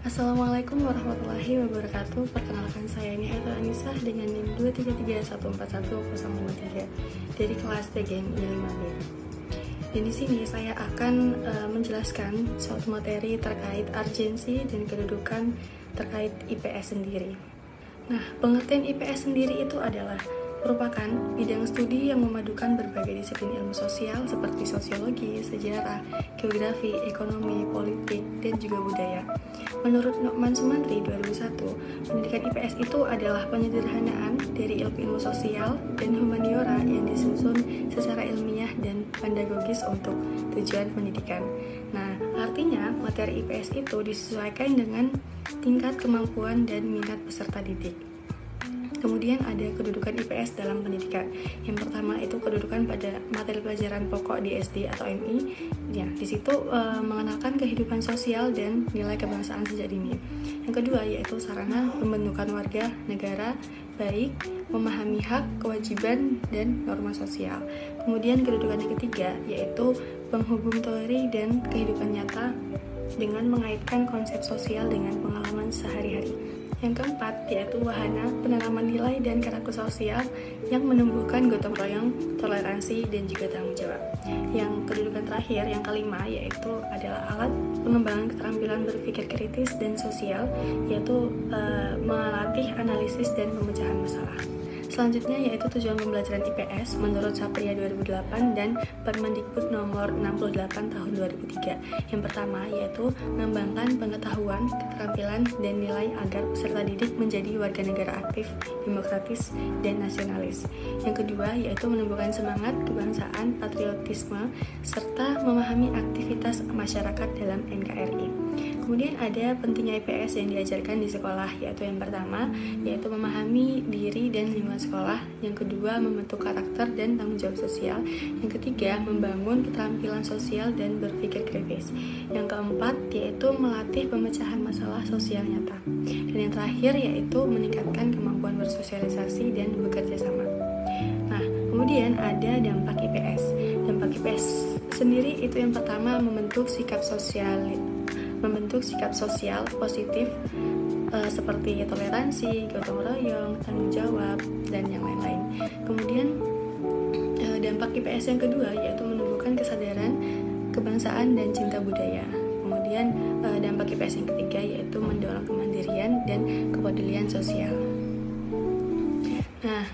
Assalamualaikum warahmatullahi wabarakatuh. Perkenalkan, saya Nihayatul Anisah dengan NIM 233141053 dari kelas PGMI 5B. Dan di sini saya akan menjelaskan suatu materi terkait urgensi dan kedudukan terkait IPS sendiri. Nah, pengertian IPS sendiri itu adalah merupakan bidang studi yang memadukan berbagai disiplin ilmu sosial seperti sosiologi, sejarah, geografi, ekonomi, politik, dan juga budaya. Menurut Nu'man Sumantri 2001, pendidikan IPS itu adalah penyederhanaan dari ilmu sosial dan humaniora yang disusun secara ilmiah dan pedagogis untuk tujuan pendidikan. Nah, artinya materi IPS itu disesuaikan dengan tingkat kemampuan dan minat peserta didik. Kemudian ada kedudukan IPS dalam pendidikan. Yang pertama itu kedudukan pada materi pelajaran pokok di SD atau MI. Ya, di situ mengenalkan kehidupan sosial dan nilai kebangsaan sejak dini. Yang kedua yaitu sarana pembentukan warga negara baik, memahami hak, kewajiban, dan norma sosial. Kemudian kedudukan yang ketiga yaitu penghubung teori dan kehidupan nyata dengan mengaitkan konsep sosial dengan pengalaman sehari-hari. Yang keempat yaitu wahana penanaman nilai dan karakter sosial yang menumbuhkan gotong royong, toleransi, dan juga tanggung jawab. Yang kedudukan terakhir, yang kelima, yaitu adalah alat pengembangan keterampilan berpikir kritis dan sosial, yaitu melatih analisis dan pemecahan masalah. Selanjutnya yaitu tujuan pembelajaran IPS menurut Sapria 2008 dan Permendikbud nomor 68 tahun 2003. Yang pertama yaitu mengembangkan pengetahuan, keterampilan, dan nilai agar peserta didik menjadi warga negara aktif, demokratis, dan nasionalis. Yang kedua yaitu menumbuhkan semangat kebangsaan, patriotisme, serta memahami aktivitas masyarakat dalam NKRI. Kemudian ada pentingnya IPS yang diajarkan di sekolah, yaitu yang pertama yaitu memahami diri dan lingkungan sekolah, yang kedua membentuk karakter dan tanggung jawab sosial, yang ketiga membangun keterampilan sosial dan berpikir kritis, yang keempat yaitu melatih pemecahan masalah sosial nyata, dan yang terakhir yaitu meningkatkan kemampuan bersosialisasi dan bekerja sama. Nah, kemudian ada dampak IPS. Dampak IPS sendiri itu yang pertama membentuk sikap sosial positif seperti toleransi, gotong royong, tanggung jawab, dan yang lain-lain. Kemudian dampak IPS yang kedua yaitu menumbuhkan kesadaran kebangsaan dan cinta budaya. Kemudian dampak IPS yang ketiga yaitu mendorong kemandirian dan kepedulian sosial. Nah,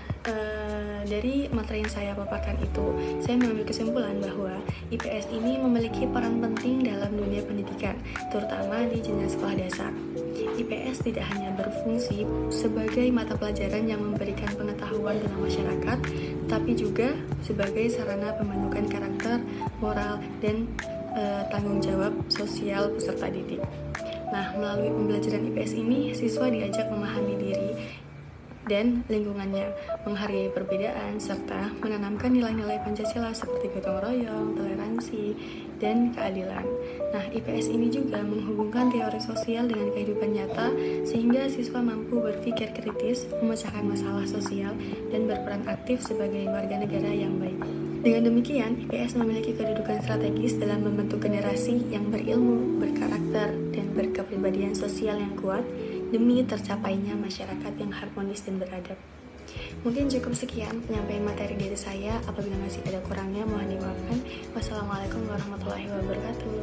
dari materi yang saya paparkan itu, saya mengambil kesimpulan bahwa IPS ini memiliki peran penting dalam dunia pendidikan, terutama di jenjang sekolah dasar. IPS tidak hanya berfungsi sebagai mata pelajaran yang memberikan pengetahuan tentang masyarakat, tapi juga sebagai sarana pembentukan karakter, moral, dan tanggung jawab sosial peserta didik. Nah, melalui pembelajaran IPS ini, siswa diajak memahami diri dan lingkungannya, menghargai perbedaan, serta menanamkan nilai-nilai Pancasila seperti gotong royong, toleransi, dan keadilan. Nah, IPS ini juga menghubungkan teori sosial dengan kehidupan nyata, sehingga siswa mampu berpikir kritis, memecahkan masalah sosial, dan berperan aktif sebagai warga negara yang baik. Dengan demikian, IPS memiliki kedudukan strategis dalam membentuk generasi yang berilmu, berkarakter, dan berkepribadian sosial yang kuat, demi tercapainya masyarakat yang harmonis dan beradab. Mungkin cukup sekian penyampaian materi dari saya. Apabila masih ada kurangnya, mohon dimaafkan. Wassalamualaikum warahmatullahi wabarakatuh.